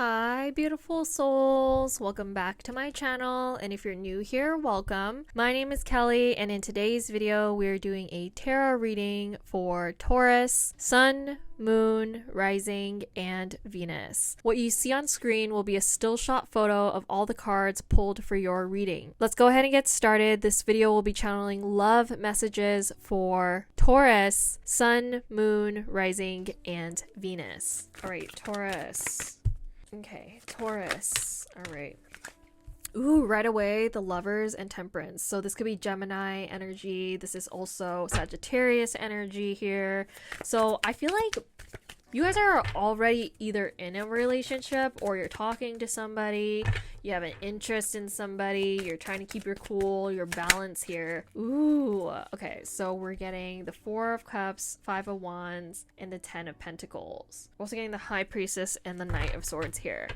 Hi, beautiful souls. Welcome back to my channel. And if you're new here, welcome. My name is Kelly, and in today's video, we're doing a tarot reading for Taurus, Sun, Moon, Rising, and Venus. What you see on screen will be a still shot photo of all the cards pulled for your reading. Let's go ahead and get started. This video will be channeling love messages for Taurus, Sun, Moon, Rising, and Venus. All right, Taurus. Okay, Taurus. All right. Ooh, right away, the Lovers and Temperance. So this could be Gemini energy. This is also Sagittarius energy here. So I feel like you guys are already either in a relationship or you're talking to somebody. You have an interest in somebody. You're trying to keep your cool, your balance here. Ooh, okay. So we're getting the Four of Cups, Five of Wands, and the Ten of Pentacles. We're also getting the High Priestess and the Knight of Swords here.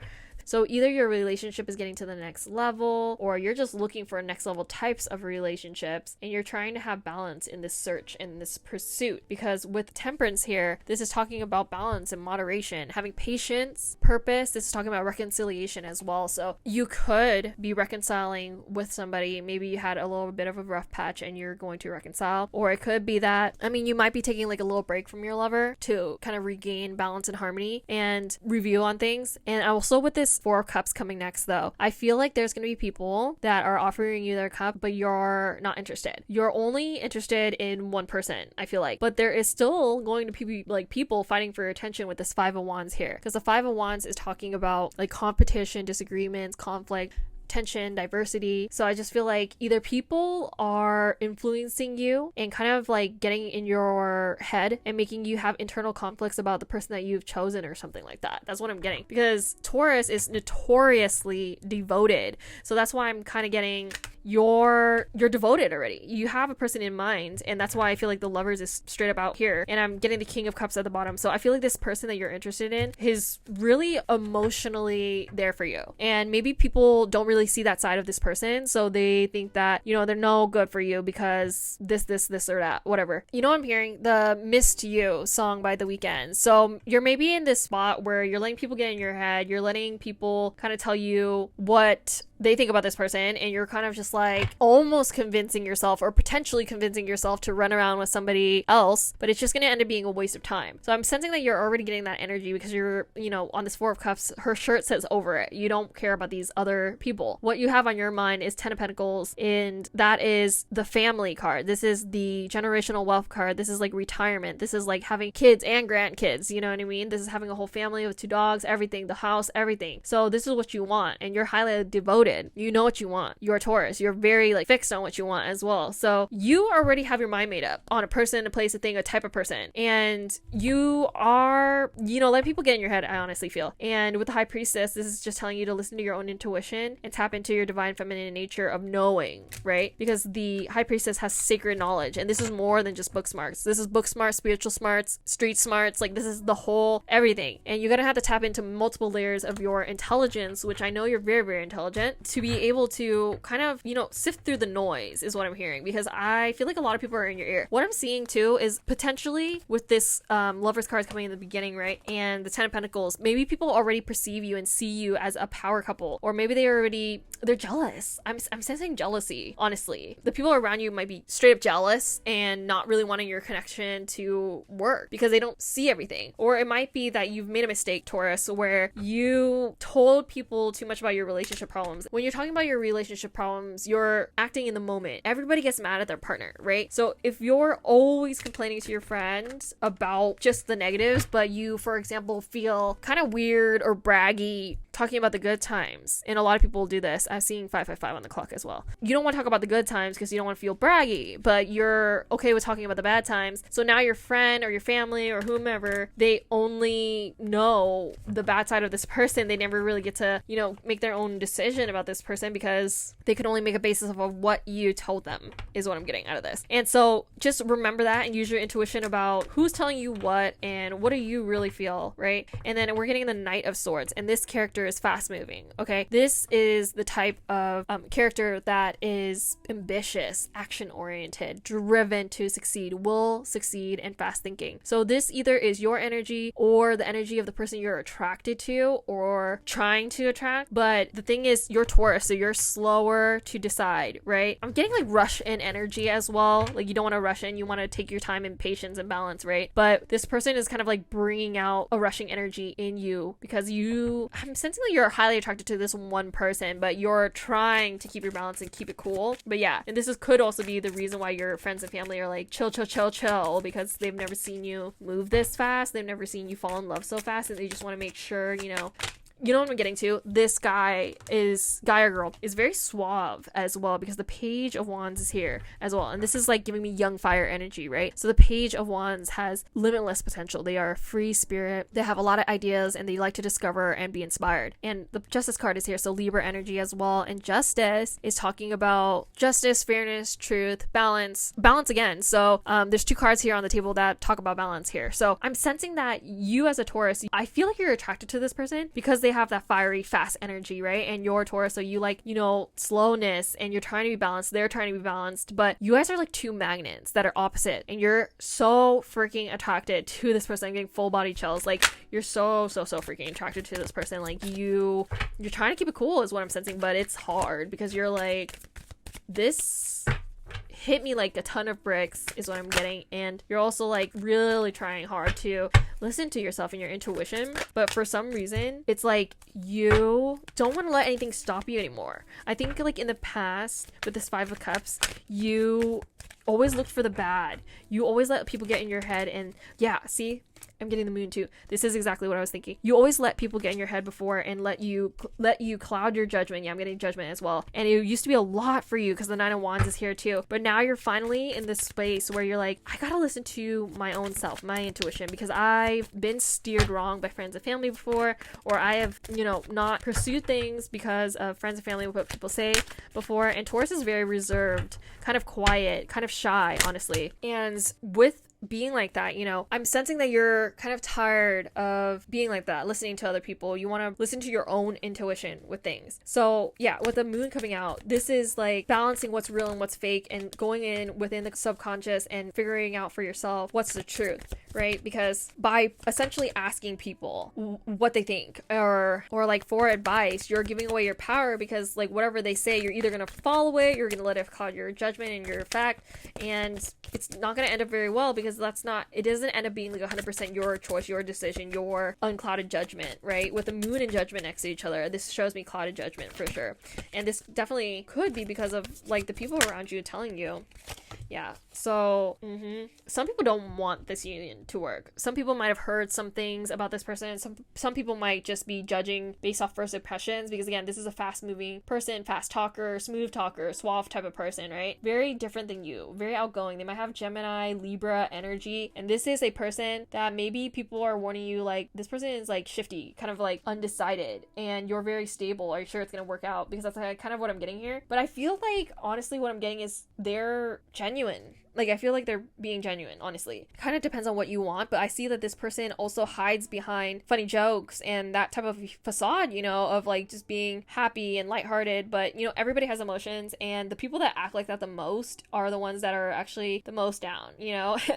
So either your relationship is getting to the next level, or you're just looking for next level types of relationships, and you're trying to have balance in this search, in this pursuit. Because with Temperance here, this is talking about balance and moderation, having patience, purpose. This is talking about reconciliation as well. So you could be reconciling with somebody. Maybe you had a little bit of a rough patch and you're going to reconcile. Or it could be that, you might be taking like a little break from your lover to kind of regain balance and harmony and review on things. And also with this Four of Cups coming next, though, I feel like there's going to be people that are offering you their cup, but you're not interested. You're only interested in one person, I feel like. But there is still going to be like people fighting for your attention with this Five of Wands here. Because the Five of Wands is talking about like competition, disagreements, conflict, tension, diversity. So I just feel like either people are influencing you and kind of like getting in your head and making you have internal conflicts about the person that you've chosen or something like that. That's what I'm getting, because Taurus is notoriously devoted. So that's why I'm kind of getting you're devoted already. You have a person in mind, and that's why I feel like the Lovers is straight up out here, and I'm getting the King of Cups at the bottom. So I feel like this person that you're interested in is really emotionally there for you, and maybe people don't really see that side of this person, so they think that, they're no good for you because this or that, whatever. I'm hearing the Missed You song by The Weeknd. So you're maybe in this spot where you're letting people get in your head, you're letting people kind of tell you what they think about this person, and you're kind of just like almost convincing yourself or potentially convincing yourself to run around with somebody else, but it's just going to end up being a waste of time. So I'm sensing that you're already getting that energy because you're, on this Four of Cups, her shirt says over it, you don't care about these other people. What you have on your mind is Ten of Pentacles, and that is the family card. This is the generational wealth card. This is like retirement. This is like having kids and grandkids, you know what I mean? This is having a whole family with 2 dogs, everything, the house, everything. So this is what you want, and you're highly devoted. You know what you want. You're a Taurus. You're very like fixed on what you want as well. So you already have your mind made up on a person, a place, a thing, a type of person. And you are, let people get in your head, I honestly feel. And with the High Priestess, this is just telling you to listen to your own intuition and tap into your divine feminine nature of knowing, right? Because the High Priestess has sacred knowledge. And this is more than just book smarts. This is book smarts, spiritual smarts, street smarts. Like this is the whole everything. And you're going to have to tap into multiple layers of your intelligence, which I know you're very, very intelligent, to be able to kind of, sift through the noise is what I'm hearing, because I feel like a lot of people are in your ear. What I'm seeing too is potentially with this Lovers cards coming in the beginning, right? And the Ten of Pentacles, maybe people already perceive you and see you as a power couple, or maybe they're jealous. I'm sensing jealousy, honestly. The people around you might be straight up jealous and not really wanting your connection to work because they don't see everything. Or it might be that you've made a mistake, Taurus, where you told people too much about your relationship problems. When you're talking about your relationship problems, you're acting in the moment. Everybody gets mad at their partner, right? So if you're always complaining to your friends about just the negatives, but you, for example, feel kind of weird or braggy talking about the good times, and a lot of people do this. I'm seeing 555 on the clock as well. You don't want to talk about the good times because you don't want to feel braggy, but you're okay with talking about the bad times. So now your friend or your family or whomever, they only know the bad side of this person. They never really get to, make their own decision about this person because they can only make a basis of what you told them, is what I'm getting out of this. And so just remember that and use your intuition about who's telling you what and what do you really feel, right? And then we're getting the Knight of Swords, and this character is fast moving. Okay, this is the type of character that is ambitious, action oriented, driven to succeed, will succeed, and fast thinking. So this either is your energy or the energy of the person you're attracted to or trying to attract. But the thing is, you're Taurus, so you're slower to decide, right? I'm getting like rush in energy as well. Like you don't want to rush in, you want to take your time and patience and balance, right? But this person is kind of like bringing out a rushing energy in you because I'm sensing that you're highly attracted to this one person, but you're trying to keep your balance and keep it cool. But yeah, and could also be the reason why your friends and family are like chill because they've never seen you move this fast. They've never seen you fall in love so fast, and they just want to make sure, you know what I'm getting to. This guy or girl is very suave as well, because the Page of Wands is here as well. And this is like giving me young fire energy, right? So the Page of Wands has limitless potential. They are a free spirit. They have a lot of ideas and they like to discover and be inspired. And the Justice card is here. So Libra energy as well. And Justice is talking about justice, fairness, truth, balance again. So there's 2 cards here on the table that talk about balance here. So I'm sensing that you as a Taurus, I feel like you're attracted to this person because they have that fiery fast energy, right? And you're Taurus, so you like, slowness, and you're trying to be balanced, they're trying to be balanced, but you guys are like 2 magnets that are opposite, and you're so freaking attracted to this person. I'm getting full body chills. Like you're so freaking attracted to this person. Like you're trying to keep it cool is what I'm sensing, but it's hard because you're like, this hit me like a ton of bricks is what I'm getting. And you're also like really trying hard to listen to yourself and your intuition, but for some reason it's like you don't want to let anything stop you anymore. I think like in the past with this 5 of Cups, you always looked for the bad. You always let people get in your head, and yeah, see, I'm getting the Moon too. This is exactly what I was thinking. You always let people get in your head before and let you cloud your judgment. Yeah, I'm getting judgment as well. And it used to be a lot for you because the 9 of Wands is here too. But now you're finally in this space where you're like, I gotta listen to my own self, my intuition, because I've been steered wrong by friends and family before, or I have, not pursued things because of friends and family, what people say before. And Taurus is very reserved, kind of quiet, kind of shy, honestly. And with being like that, I'm sensing that you're kind of tired of being like that, listening to other people. You want to listen to your own intuition with things. So yeah, with the Moon coming out, this is like balancing what's real and what's fake, and going in within the subconscious and figuring out for yourself what's the truth, right? Because by essentially asking people what they think or like for advice, you're giving away your power, because like whatever they say, you're either going to follow it, you're going to let it cloud your judgment and your fact, and it's not going to end up very well, because it doesn't end up being like 100% your choice, your decision, your unclouded judgment, right? With the Moon and Judgment next to each other, this shows me clouded judgment for sure. And this definitely could be because of like the people around you telling you. Yeah, so some people don't want this union to work. Some people might have heard some things about this person. Some people might just be judging based off first impressions, because again, this is a fast moving person, fast talker, smooth talker, suave type of person, right? Very different than you, very outgoing. They might have Gemini, Libra energy, and this is a person that maybe people are warning you like, this person is like shifty, kind of like undecided, and you're very stable. Are you sure it's gonna work out? Because that's kind of what I'm getting here. But I feel like honestly what I'm getting is they're genuine. Like, I feel like they're being genuine, honestly. Kind of depends on what you want, but I see that this person also hides behind funny jokes and that type of facade, of like just being happy and lighthearted. But, everybody has emotions, and the people that act like that the most are the ones that are actually the most down,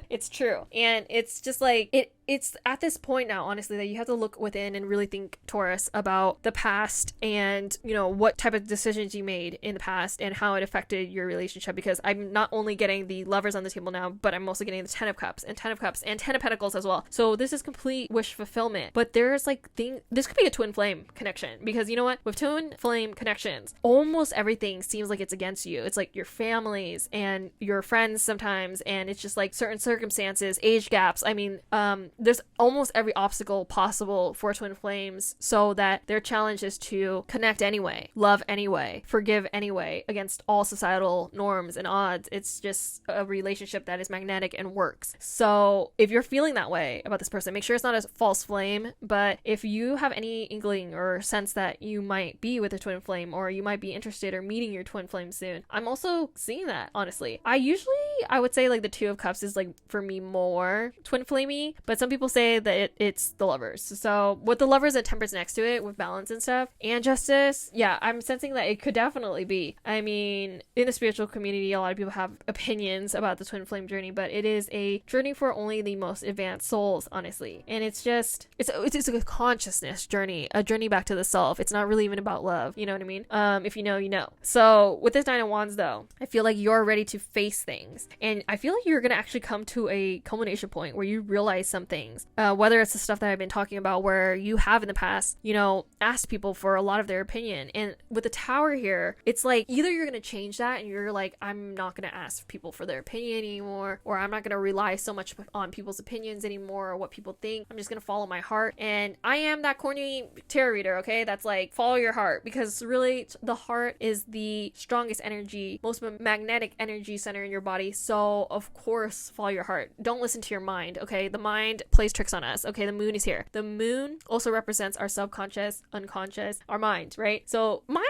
It's true. And it's just like, it's at this point now, honestly, that you have to look within and really think, Taurus, about the past and, what type of decisions you made in the past and how it affected your relationship. Because I'm not only getting the Lovers on the table now, but I'm also getting the 10 of Cups and 10 of Cups and 10 of Pentacles as well. So this is complete wish fulfillment. But there's like this could be a twin flame connection, because you know what? With twin flame connections, almost everything seems like it's against you. It's like your families and your friends sometimes, and it's just like certain circumstances, age gaps. I mean, there's almost every obstacle possible for twin flames, so that their challenge is to connect anyway, love anyway, forgive anyway, against all societal norms and odds. It's just a relationship that is magnetic and works. So if you're feeling that way about this person, make sure it's not a false flame. But if you have any inkling or sense that you might be with a twin flame, or you might be interested or meeting your twin flame soon, I'm also seeing that, honestly. I would say like the Two of Cups is like for me more twin flamey, but some people say that it's the Lovers. So with the Lovers and Temperance next to it with balance and stuff and Justice, yeah, I'm sensing that it could definitely be. I mean, in the spiritual community, a lot of people have opinions about the twin flame journey, but it is a journey for only the most advanced souls, honestly. And it's a consciousness journey, a journey back to the self. It's not really even about love, you know what I mean? If you know, you know. So with this Nine of Wands though, I feel like you're ready to face things, and I feel like you're gonna actually come to a culmination point where you realize some things, whether it's the stuff that I've been talking about where you have in the past, you know, asked people for a lot of their opinion. And with the Tower here, it's like either you're gonna change that and you're like, I'm not gonna ask people for their opinion anymore, or I'm not gonna rely so much on people's opinions anymore or what people think. I'm just gonna follow my heart. And I am that corny tarot reader, okay, that's like, follow your heart, because really the heart is the strongest energy, most magnetic energy center in your body. So of course follow your heart. Don't listen to your mind, okay? The mind plays tricks on us. Okay, the moon is here. The moon also represents our subconscious, unconscious, our mind, right? So mind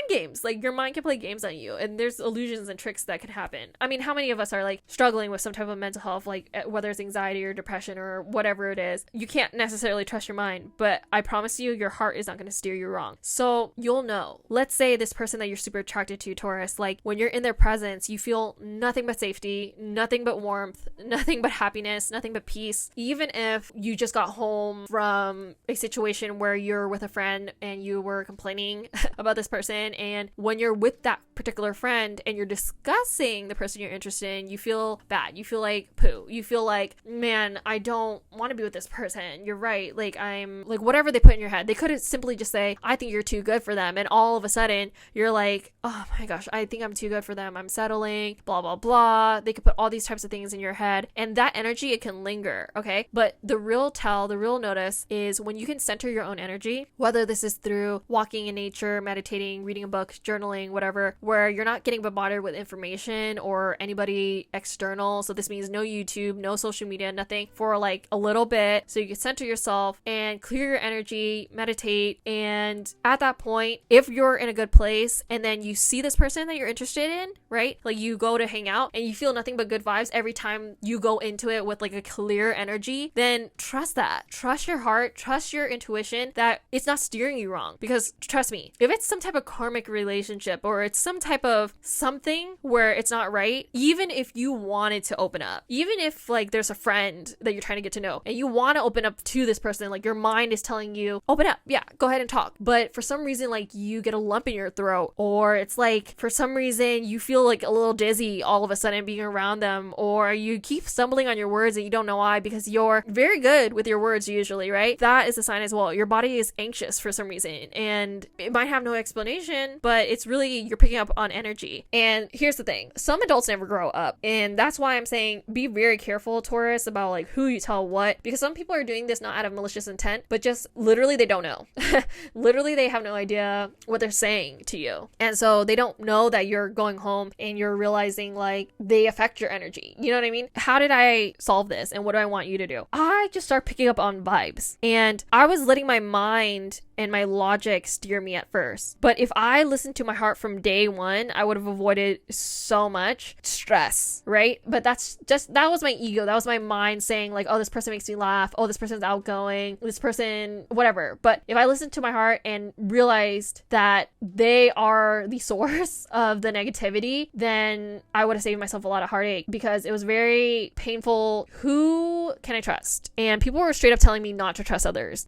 games, like your mind can play games on you, and there's illusions and tricks that can happen. I mean, how many of us are like struggling with some type of mental health, like whether it's anxiety or depression or whatever it is? You can't necessarily trust your mind, but I promise you, your heart is not going to steer you wrong. So you'll know. Let's say this person that you're super attracted to, Taurus, like when you're in their presence, you feel nothing but safety, nothing but warmth, nothing but happiness, nothing but peace. Even if you just got home from a situation where you're with a friend and you were complaining about this person, and when you're with that particular friend and you're discussing the person you're interested in, you feel bad. You feel like poo. You feel like, man, I don't want to be with this person. You're right. Like, I'm like, whatever they put in your head. They could simply just say, I think you're too good for them. And all of a sudden you're like, oh my gosh, I think I'm too good for them. I'm settling, blah, blah, blah. They could put all these types of things in your head, and that energy, it can linger. Okay. But the real notice is when you can center your own energy, whether this is through walking in nature, meditating, reading a book, journaling, whatever, where you're not getting bombarded with information or anybody external. So this means no YouTube, no social media, nothing, for like a little bit. So you can center yourself and clear your energy, meditate. And at that point, if you're in a good place and then you see this person that you're interested in, right? Like you go to hang out and you feel nothing but good vibes every time you go into it with like a clear energy, then trust that. Trust your heart, trust your intuition that it's not steering you wrong. Because trust me, if it's some type of karmic relationship or it's some type of something where it's not right, even if you wanted to open up, even if like there's a friend that you're trying to get to know and you want to open up to this person, like your mind is telling you, open up, yeah, go ahead and talk. But for some reason, like you get a lump in your throat, or it's like for some reason you feel like a little dizzy all of a sudden being around them, or you keep stumbling on your words and you don't know why, because you're very good with your words usually, right? That is a sign as well. Your body is anxious for some reason, and it might have no explanation, but it's really, you're picking up on energy. And here's the thing, some adults never grow up, and that's why I'm saying be very careful, Taurus, about like who you tell what, because some people are doing this not out of malicious intent, but just literally they don't know. Literally they have no idea what they're saying to you, and so they don't know that you're going home and you're realizing like they affect your energy. You know what I mean? How did I solve this, and what do I want you to do? I just start picking up on vibes, and I was letting my mind and my logic steer me at first. But if I listened to my heart from day one, I would have avoided so much stress, right? But that was my ego. That was my mind saying like, oh, this person makes me laugh. Oh, this person's outgoing. This person, whatever. But if I listened to my heart and realized that they are the source of the negativity, then I would have saved myself a lot of heartache, because it was very painful. Who can I trust? And people were straight up telling me not to trust others,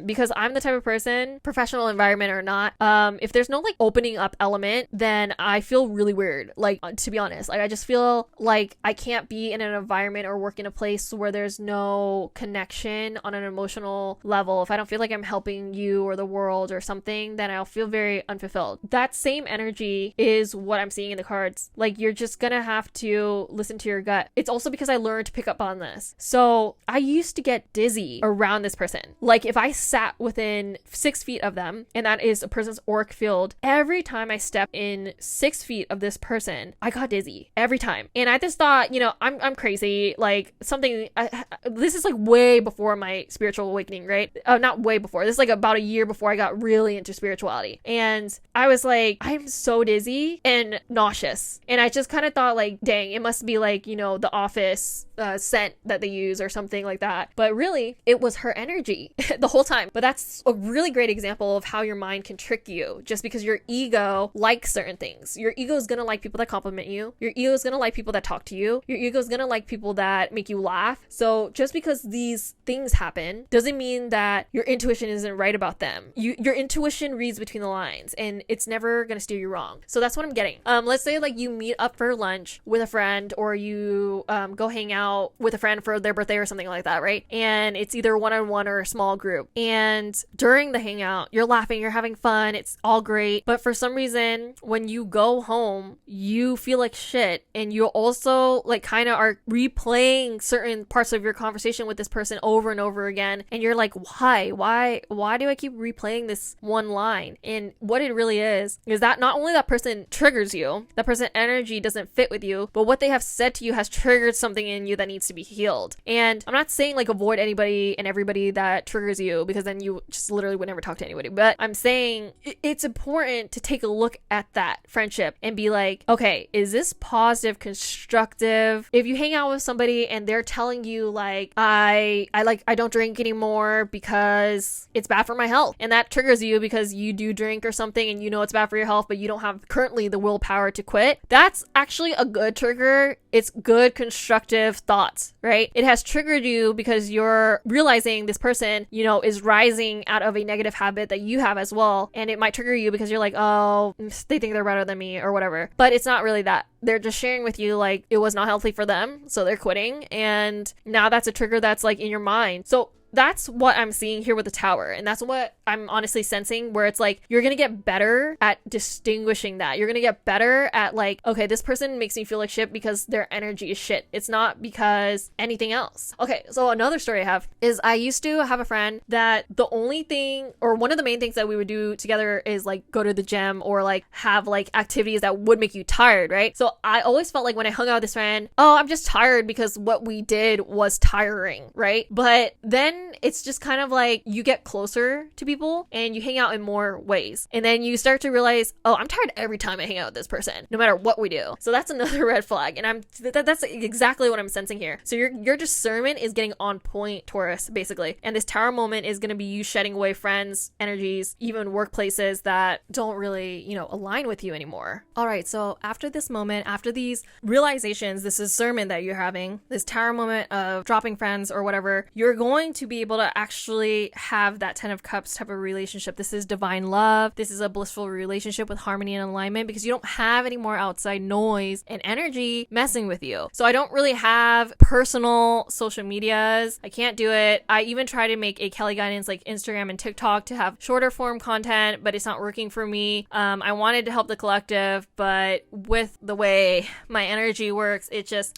because I'm the type of person, professional environment or not, if there's no like opening up element, then I feel really weird. Like, to be honest, like I just feel like I can't be in an environment or work in a place where there's no connection on an emotional level. If I don't feel like I'm helping you or the world or something, then I'll feel very unfulfilled. That same energy is what I'm seeing in the cards. Like, you're just gonna have to listen to your gut. It's also because I learned to pick up on this. So I used to get dizzy around this person. Like if I sat within 6 feet of them, and that is a person's auric field. Every time I step in 6 feet of this person, I got dizzy every time. And I just thought, I'm crazy. Like this is like way before my spiritual awakening, right? Not way before. This is like about a year before I got really into spirituality. And I was like, I'm so dizzy and nauseous. And I just kind of thought like, dang, it must be like, the Office scent that they use or something like that. But really, it was her energy the whole time. But that's a really great example of how your mind can trick you just because your ego likes certain things. Your ego is going to like people that compliment you. Your ego is going to like people that talk to you. Your ego is going to like people that make you laugh. So just because these things happen doesn't mean that your intuition isn't right about them. Your intuition reads between the lines and it's never going to steer you wrong. So that's what I'm getting. Let's say like you meet up for lunch with a friend, or you go hang out with a friend for their birthday or something like that, right? And it's either one-on-one or a small group. And during the hangout, you're laughing, you're having fun, it's all great. But for some reason, when you go home, you feel like shit. And you also like kind of are replaying certain parts of your conversation with this person over and over again. And you're like, why do I keep replaying this one line? And what it really is that not only that person triggers you, that person's energy doesn't fit with you, but what they have said to you has triggered something in you that needs to be healed. And I'm not saying like avoid anybody and everybody that triggers you, because then you just literally would never talk to anybody. But I'm saying it's important to take a look at that friendship and be like, okay, is this positive, constructive? If you hang out with somebody and they're telling you like, I don't drink anymore because it's bad for my health, and that triggers you because you do drink or something and it's bad for your health, but you don't have currently the willpower to quit, that's actually a good trigger. It's good, constructive thoughts, right? It has triggered you because you're realizing this person, is rising out of a negative habit that you have as well. And it might trigger you because you're like, oh, they think they're better than me or whatever. But it's not really that. They're just sharing with you like it was not healthy for them, so they're quitting. And now that's a trigger that's like in your mind. So that's what I'm seeing here with the Tower. And that's what I'm honestly sensing, where it's like, you're going to get better at distinguishing that. You're going to get better at like, okay, this person makes me feel like shit because their energy is shit. It's not because anything else. Okay, so another story I have is I used to have a friend that the only thing, or one of the main things that we would do together is like go to the gym or like have like activities that would make you tired, right? So I always felt like when I hung out with this friend, oh, I'm just tired because what we did was tiring, right? But then it's just kind of like you get closer to people and you hang out in more ways. And then you start to realize, oh, I'm tired every time I hang out with this person, no matter what we do. So that's another red flag. And that's exactly what I'm sensing here. So your discernment is getting on point, Taurus, basically. And this Tower moment is going to be you shedding away friends, energies, even workplaces that don't really, align with you anymore. All right. So after this moment, after these realizations, this discernment that you're having, this Tower moment of dropping friends or whatever, you're going to be able to actually have that 10 of Cups type of relationship. This is divine love. This is a blissful relationship with harmony and alignment because you don't have any more outside noise and energy messing with you. So I don't really have personal social medias. I can't do it. I even try to make a Kelly guidance like Instagram and TikTok to have shorter form content, but it's not working for me. I wanted to help the collective, but with the way my energy works,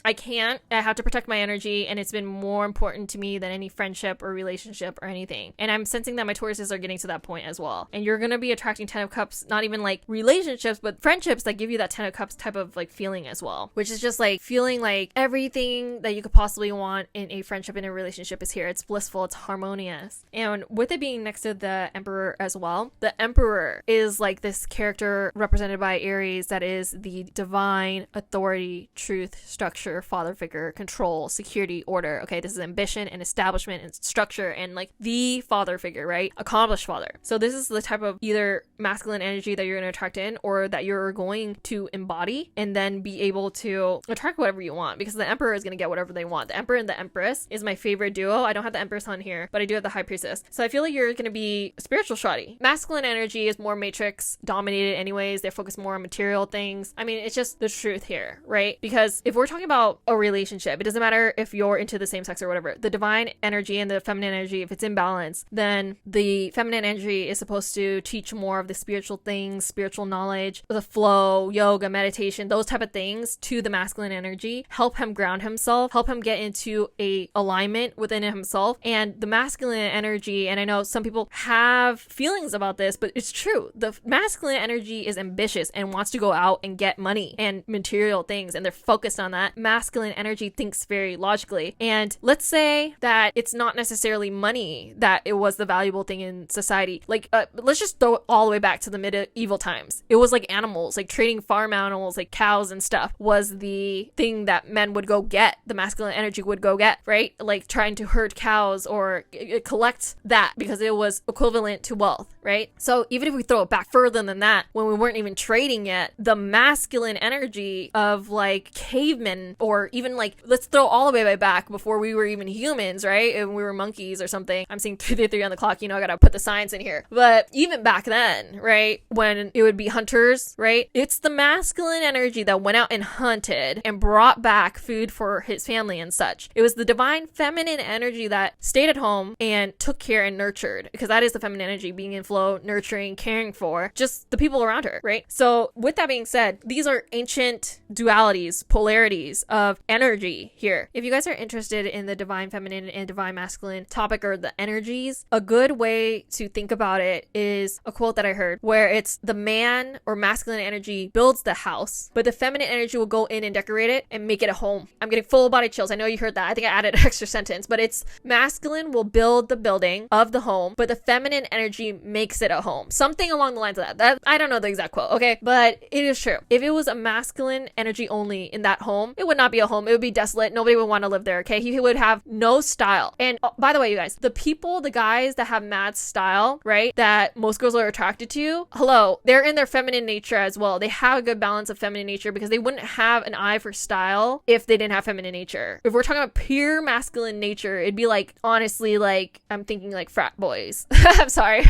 I can't. I have to protect my energy, and it's been more important to me than any friendship or relationship or anything. And I'm sensing that my Tauruses are getting to that point as well. And you're going to be attracting 10 of Cups, not even like relationships, but friendships that give you that 10 of Cups type of like feeling as well, which is just like feeling like everything that you could possibly want in a friendship and a relationship is here. It's blissful, it's harmonious. And with it being next to the Emperor as well, the Emperor is like this character represented by Aries that is the divine authority, truth, structure, father figure, control, security, order. Okay, this is ambition and establishment and structure and like the father figure, right? Accomplished father. So this is the type of either masculine energy that you're going to attract in, or that you're going to embody and then be able to attract whatever you want, because the Emperor is going to get whatever they want. The Emperor and the Empress is my favorite duo. I don't have the Empress on here, but I do have the High Priestess. So I feel like you're going to be spiritual shoddy. Masculine energy is more matrix dominated anyways. They focus more on material things. I mean, it's just the truth here, right? Because if we're talking about a relationship, it doesn't matter if you're into the same sex or whatever. The divine energy and the feminine energy, if it's in balance, then the feminine energy is supposed to teach more of the spiritual things, spiritual knowledge, the flow, yoga, meditation, those type of things to the masculine energy, help him ground himself, help him get into a alignment within himself. And the masculine energy, and I know some people have feelings about this, but it's true. The masculine energy is ambitious and wants to go out and get money and material things, and they're focused on that. Masculine energy thinks very logically. And let's say that it's not necessarily money that it was the valuable thing in society. Like, let's just throw it all the way back to the medieval times. It was like animals, like trading farm animals, like cows and stuff was the thing that men would go get. The masculine energy would go get, right? Like trying to herd cows or collect that because it was equivalent to wealth, right? So even if we throw it back further than that, when we weren't even trading yet, the masculine energy of like cavemen, or even like, let's throw all the way back before we were even humans, right? And we were monkeys or something. I'm seeing 3:33 on the clock, you know, I gotta put the science in here. But even back then, right, when it would be hunters, right, it's the masculine energy that went out and hunted and brought back food for his family and such. It was the divine feminine energy that stayed at home and took care and nurtured, because that is the feminine energy, being in flow, nurturing, caring for just the people around her, right? So with that being said, these are ancient dualities, polarities of energy here. If you guys are interested in the divine feminine and divine masculine topic, or the energies, a good way to think about it is a quote that I heard where it's the man or masculine energy builds the house, but the feminine energy will go in and decorate it and make it a home. I'm getting full body chills. I know you heard that. I think I added an extra sentence, but it's masculine will build the building of the home, but the feminine energy makes it a home. Something along the lines of that. I don't know the exact quote, okay? But it is true. If it was a masculine energy only in that home, it would not be a home. It would be desolate. Nobody would want to live there, okay? He would have no style. And by the way, you guys, the guys that have mad style, right, that most girls are attracted to, hello, they're in their feminine nature as well. They have a good balance of feminine nature, because they wouldn't have an eye for style if they didn't have feminine nature. If we're talking about pure masculine nature, it'd be like, honestly, like, I'm thinking like frat boys. I'm sorry,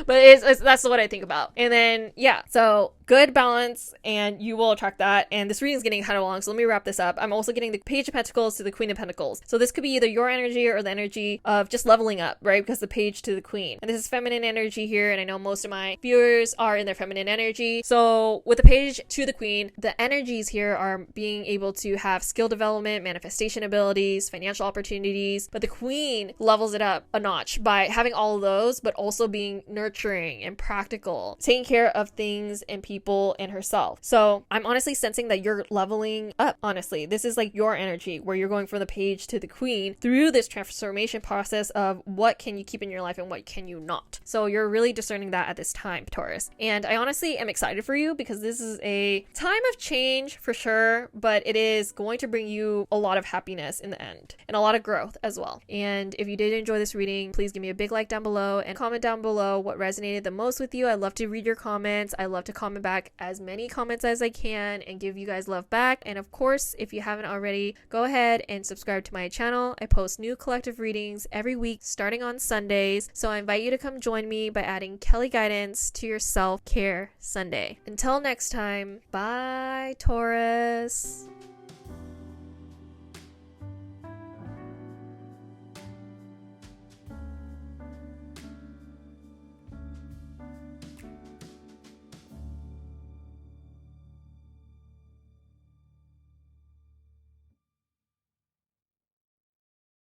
but that's what I think about. And then yeah, so good balance, and you will attract that. And this reading is getting kind of long, so let me wrap this up. I'm also getting the Page of Pentacles to the Queen of Pentacles. So this could be either your energy or the energy of just leveling up, right? Because the Page to the Queen. And this is feminine energy here, and I know most of my viewers are in their feminine energy. So with the Page to the Queen, the energies here are being able to have skill development, manifestation abilities, financial opportunities. But the Queen levels it up a notch by having all of those, but also being nurturing and practical, taking care of things and people and herself. So I'm honestly sensing that you're leveling up. Honestly, this is like your energy where you're going from the Page to the Queen through this transformation process of what can you keep in your life and what can you not. So you're really discerning that at this time, Taurus. And I honestly am excited for you, because this is a time of change for sure, but it is going to bring you a lot of happiness in the end and a lot of growth as well. And if you did enjoy this reading, please give me a big like down below and comment down below what resonated the most with you. I love to read your comments. I love to comment back as many comments as I can and give you guys love back. And of course, if you haven't already, go ahead and subscribe to my channel. I post new collective readings every week starting on Sundays. So I invite you to come join me by adding Kelly Guidance to your self-care Sunday. Until next time, bye, Taurus.